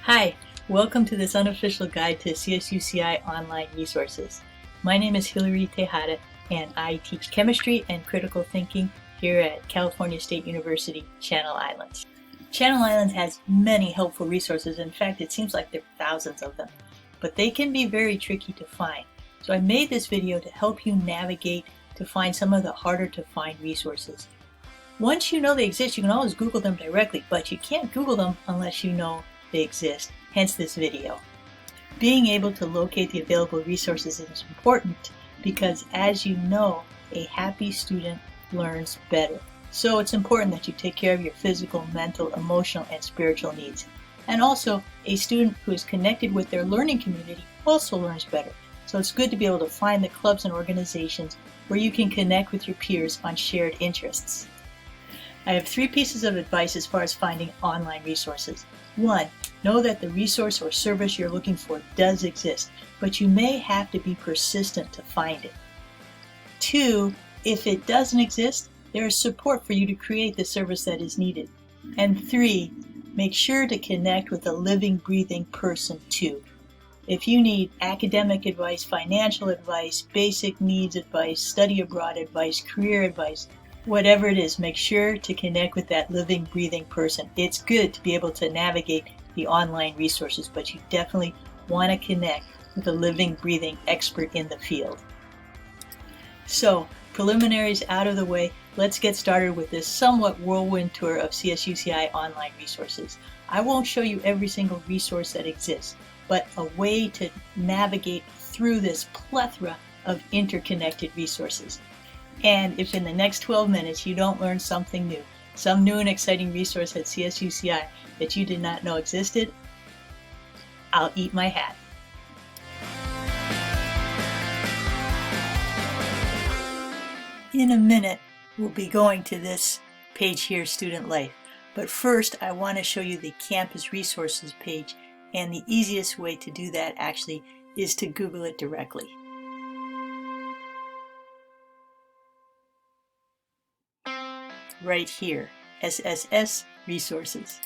Hi, welcome to this unofficial guide to CSUCI online resources. My name is Hilary Tejada and I teach chemistry and critical thinking here at California State University, Channel Islands. Channel Islands has many helpful resources. In fact, it seems like there are thousands of them, but they can be very tricky to find. So I made this video to help you navigate to find some of the harder to find resources. Once you know they exist, you can always Google them directly, but you can't Google them unless you know they exist, hence this video. Being able to locate the available resources is important because, as you know, a happy student learns better. So it's important that you take care of your physical, mental, emotional, and spiritual needs. And also, a student who is connected with their learning community also learns better. So it's good to be able to find the clubs and organizations where you can connect with your peers on shared interests. I have 3 pieces of advice as far as finding online resources. 1, know that the resource or service you're looking for does exist, but you may have to be persistent to find it. 2, if it doesn't exist, there is support for you to create the service that is needed. And 3, make sure to connect with a living, breathing person too. If you need academic advice, financial advice, basic needs advice, study abroad advice, career advice, whatever it is, make sure to connect with that living, breathing person. It's good to be able to navigate the online resources, but you definitely want to connect with a living, breathing expert in the field. So, preliminaries out of the way, let's get started with this somewhat whirlwind tour of CSUCI online resources. I won't show you every single resource that exists, but a way to navigate through this plethora of interconnected resources. And if in the next 12 minutes you don't learn something new, some new and exciting resource at CSUCI that you did not know existed, I'll eat my hat. In a minute, we'll be going to this page here, Student Life. But first, I want to show you the Campus Resources page, and the easiest way to do that actually is to Google it directly. Right here, SSS Resources.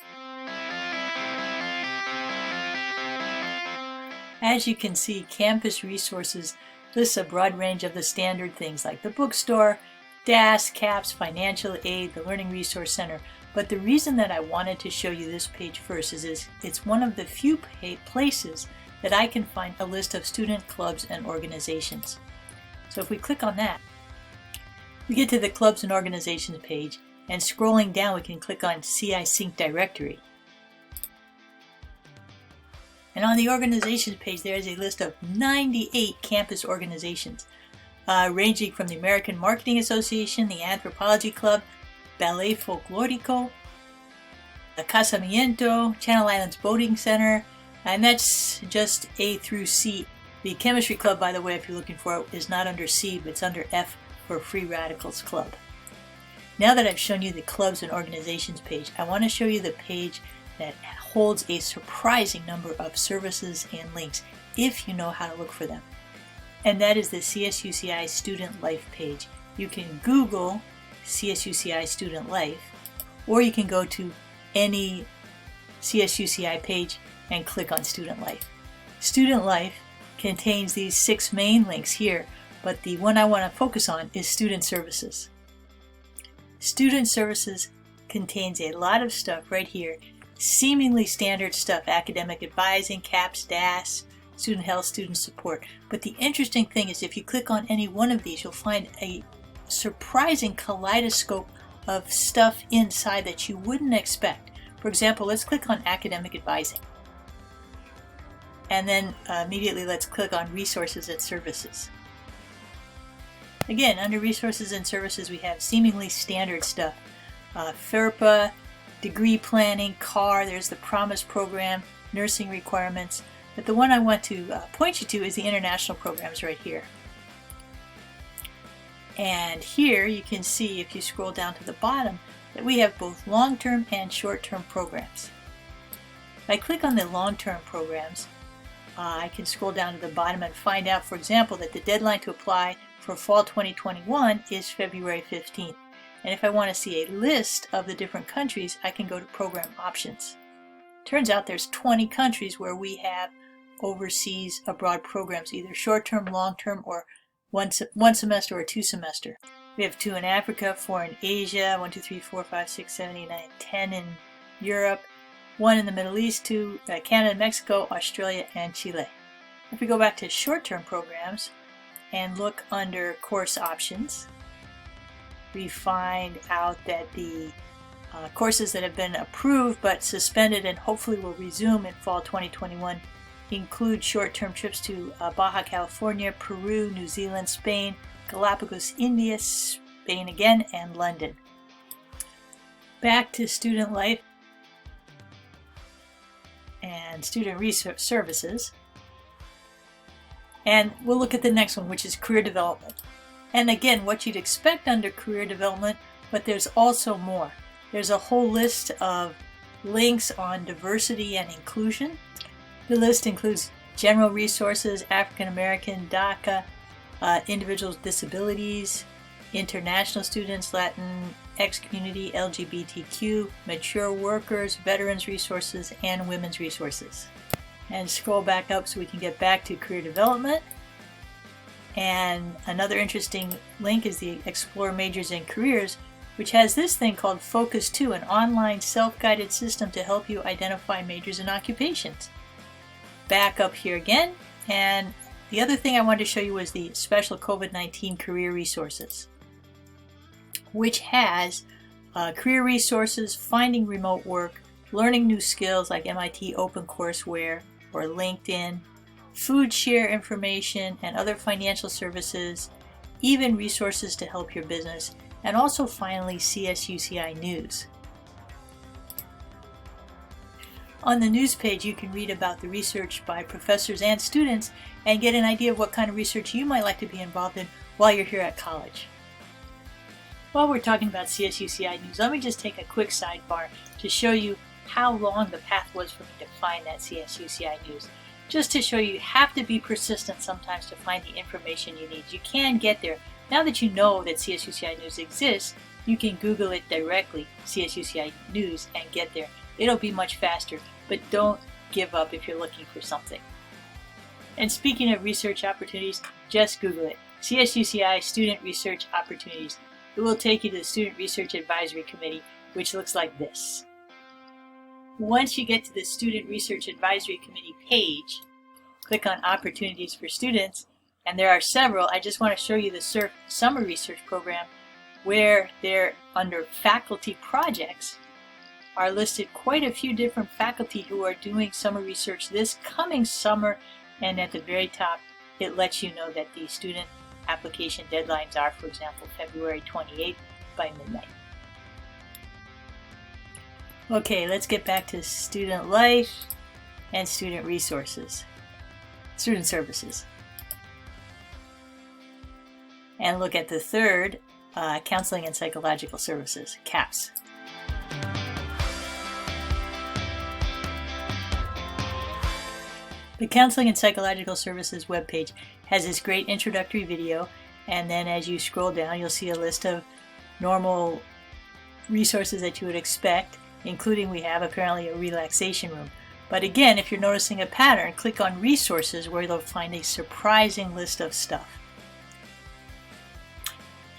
As you can see, Campus Resources lists a broad range of the standard things like the bookstore, DAS, CAPS, financial aid, the Learning Resource Center. But the reason that I wanted to show you this page first is it's one of the few places that I can find a list of student clubs and organizations. So if we click on that, we get to the Clubs and Organizations page, and scrolling down we can click on CI Sync Directory. And on the Organizations page there is a list of 98 campus organizations, ranging from the American Marketing Association, the Anthropology Club, Ballet Folklorico, the Casamiento, Channel Islands Boating Center, and that's just A through C. The Chemistry Club, by the way, if you're looking for it, is not under C, but it's under F for Free Radicals Club. Now that I've shown you the Clubs and Organizations page, I want to show you the page that holds a surprising number of services and links if you know how to look for them. And that is the CSUCI Student Life page. You can Google CSUCI Student Life, or you can go to any CSUCI page and click on Student Life. Student Life contains these 6 main links here, but the one I want to focus on is Student Services. Student Services contains a lot of stuff right here, seemingly standard stuff, academic advising, CAPS, DAS, student health, student support. But the interesting thing is if you click on any one of these, you'll find a surprising kaleidoscope of stuff inside that you wouldn't expect. For example, let's click on academic advising. And then immediately let's click on resources and services. Again, under resources and services we have seemingly standard stuff. FERPA, degree planning, CAR, there's the Promise program, nursing requirements. But the one I want to point you to is the international programs right here. And here you can see, if you scroll down to the bottom, that we have both long-term and short-term programs. If I click on the long-term programs, I can scroll down to the bottom and find out, for example, that the deadline to apply for fall 2021 is February 15th. And if I want to see a list of the different countries, I can go to Program Options. Turns out there's 20 countries where we have overseas abroad programs, either short-term, long-term, or one semester or 2 semester. We have 2 in Africa, 4 in Asia, 1, 2, 3, 4, 5, 6, 7, 8, 9, 10 in Europe, 1 in the Middle East, 2 Canada, Mexico, Australia, and Chile. If we go back to short-term programs and look under course options, we find out that the courses that have been approved but suspended and hopefully will resume in fall 2021 include short-term trips to Baja California, Peru, New Zealand, Spain, Galapagos, India, Spain again, and London. Back to student life and student research services. And we'll look at the next one, which is career development. And again, what you'd expect under career development, but there's also more. There's a whole list of links on diversity and inclusion. The list includes general resources, African American, DACA, individuals with disabilities, international students, Latinx community, LGBTQ, mature workers, veterans resources, and women's resources. And scroll back up so we can get back to career development. And another interesting link is the Explore Majors and Careers, which has this thing called Focus 2, an online self-guided system to help you identify majors and occupations. Back up here again, and the other thing I wanted to show you was the special COVID-19 career resources, which has career resources, finding remote work, learning new skills like MIT OpenCourseWare or LinkedIn, food share information and other financial services, even resources to help your business, and also finally CSUCI news. On the news page you can read about the research by professors and students and get an idea of what kind of research you might like to be involved in while you're here at college. While we're talking about CSUCI news, let me just take a quick sidebar to show you how long the path was for me to find that CSUCI news. Just to show you have to be persistent sometimes to find the information you need. You can get there. Now that you know that CSUCI news exists, you can Google it directly, CSUCI news, and get there. It'll be much faster, but don't give up if you're looking for something. And speaking of research opportunities, just Google it. CSUCI Student Research Opportunities. It will take you to the Student Research Advisory Committee, which looks like this. Once you get to the Student Research Advisory Committee page, click on Opportunities for Students, and there are several. I just want to show you the SURF Summer Research Program, where they're under Faculty Projects are listed quite a few different faculty who are doing summer research this coming summer, and at the very top it lets you know that the student application deadlines are, for example, February 28th by midnight. Okay, let's get back to student life and student resources, student services. And look at the third, counseling and psychological services, CAPS. The Counseling and Psychological Services webpage has this great introductory video, and then as you scroll down you'll see a list of normal resources that you would expect, including we have apparently a relaxation room. But again, if you're noticing a pattern, click on resources where you'll find a surprising list of stuff.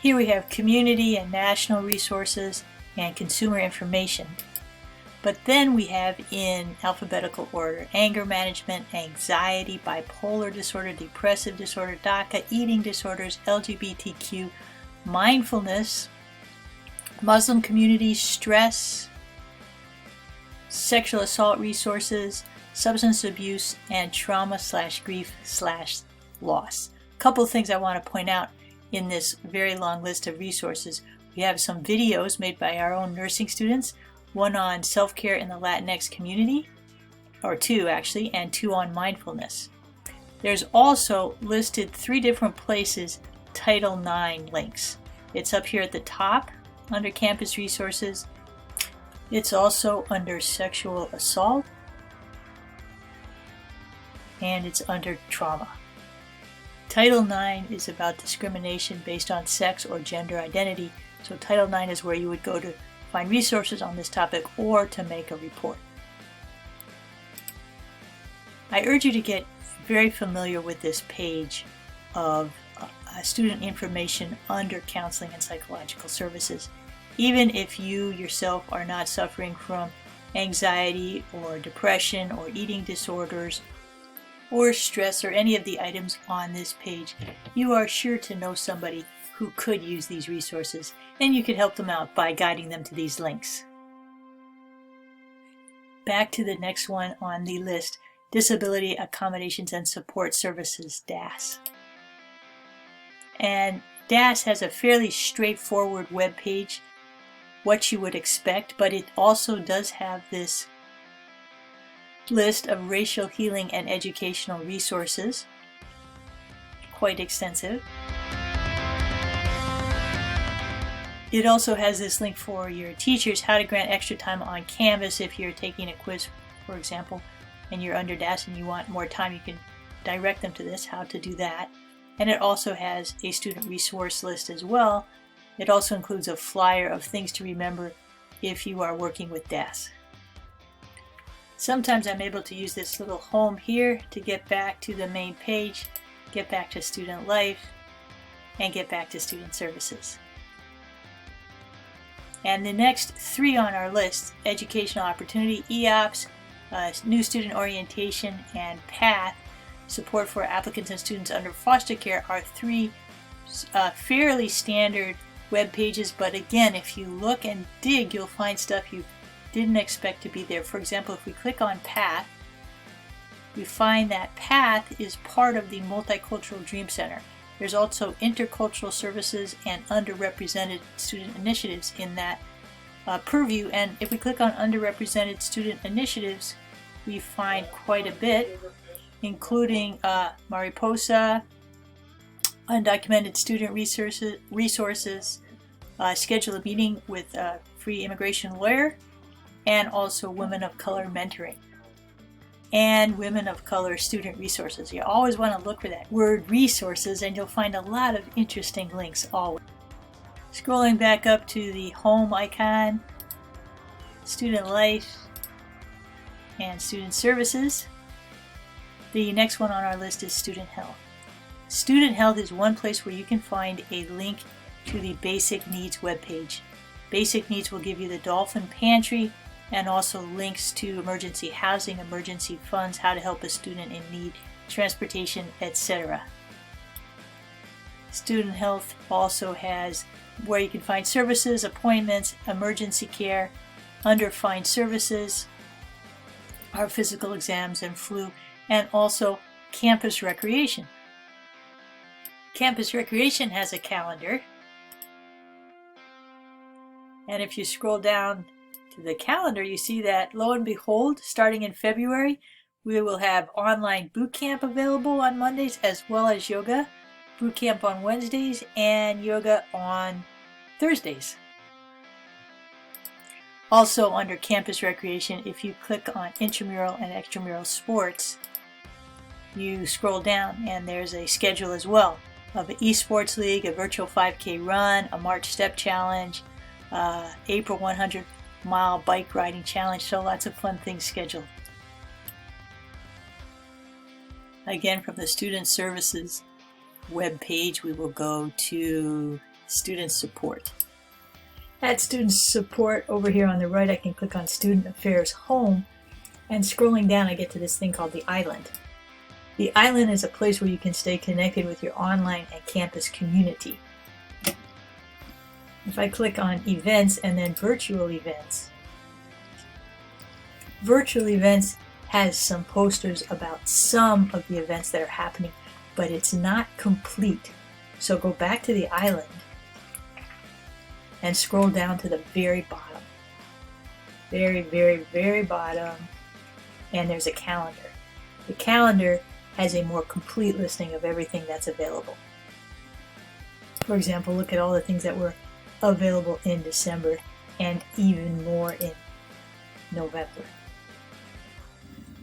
Here we have community and national resources and consumer information. But then we have in alphabetical order anger management, anxiety, bipolar disorder, depressive disorder, DACA, eating disorders, LGBTQ, mindfulness, Muslim community, stress, sexual assault resources, substance abuse, and trauma/grief/loss. A couple of things I want to point out in this very long list of resources. We have some videos made by our own nursing students, one on self-care in the Latinx community, or 2 actually, and 2 on mindfulness. There's also listed 3 different places Title IX links. It's up here at the top under campus resources. It's also under sexual assault, and it's under trauma. Title IX is about discrimination based on sex or gender identity, so Title IX is where you would go to find resources on this topic or to make a report. I urge you to get very familiar with this page of student information under counseling and psychological services. Even if you yourself are not suffering from anxiety or depression or eating disorders or stress or any of the items on this page, you are sure to know somebody who could use these resources, and you could help them out by guiding them to these links. Back to the next one on the list, Disability Accommodations and Support Services, DAS. And DAS has a fairly straightforward web page, what you would expect, but it also does have this list of racial healing and educational resources, quite extensive. It also has this link for your teachers, how to grant extra time on Canvas if you're taking a quiz, for example, and you're under DAS and you want more time, you can direct them to this, how to do that. And it also has a student resource list as well. It also includes a flyer of things to remember if you are working with DAS. Sometimes I'm able to use this little home here to get back to the main page, get back to student life, and get back to student services. And the next three on our list, Educational Opportunity, EOPS, New Student Orientation, and PATH, Support for Applicants and Students Under Foster Care, are three fairly standard web pages, but again, if you look and dig, you'll find stuff you didn't expect to be there. For example, if we click on PATH, we find that PATH is part of the Multicultural Dream Center. There's also intercultural services and underrepresented student initiatives in that purview, and if we click on underrepresented student initiatives, we find quite a bit, including Mariposa, undocumented student resources, schedule a meeting with a free immigration lawyer, and also women of color mentoring and women of color student resources. You always want to look for that word resources, and you'll find a lot of interesting links always. Scrolling back up to the home icon, student life and student services. The next one on our list is student health. Student health is one place where you can find a link to the Basic Needs webpage. Basic Needs will give you the Dolphin Pantry and also links to emergency housing, emergency funds, how to help a student in need, transportation, etc. Student health also has where you can find services, appointments, emergency care, under find services, our physical exams and flu, and also campus recreation. Campus recreation has a calendar, and if you scroll down to the calendar, you see that, lo and behold, starting in February, we will have online boot camp available on Mondays, as well as yoga, boot camp on Wednesdays, and yoga on Thursdays. Also under campus recreation, if you click on intramural and extramural sports, you scroll down and there's a schedule as well of an esports league, a virtual 5K run, a March step challenge, April 100-mile bike riding challenge, so lots of fun things scheduled. Again, from the Student Services web page, we will go to Student Support. At Student Support, over here on the right, I can click on Student Affairs Home, and scrolling down I get to this thing called the Island. The Island is a place where you can stay connected with your online and campus community. If I click on Events and then Virtual Events, Virtual Events has some posters about some of the events that are happening, but it's not complete. So go back to the Island and scroll down to the very bottom. Very bottom, and there's a calendar. The calendar has a more complete listing of everything that's available. For example, look at all the things that were available in December and even more in November.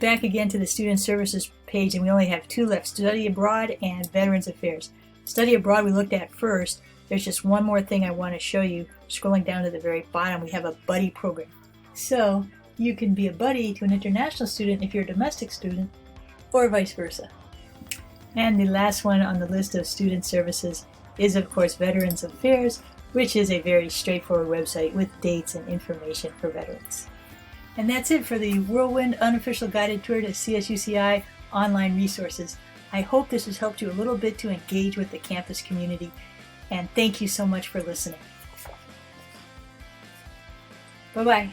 Back again to the Student Services page, and we only have two left, Study Abroad and Veterans Affairs. Study Abroad we looked at first. There's just one more thing I want to show you. Scrolling down to the very bottom, we have a buddy program. So you can be a buddy to an international student if you're a domestic student, or vice versa. And the last one on the list of student services is, of course, Veterans Affairs, which is a very straightforward website with dates and information for veterans. And that's it for the Whirlwind Unofficial Guided Tour to CSUCI online resources. I hope this has helped you a little bit to engage with the campus community, and thank you so much for listening. Bye-bye.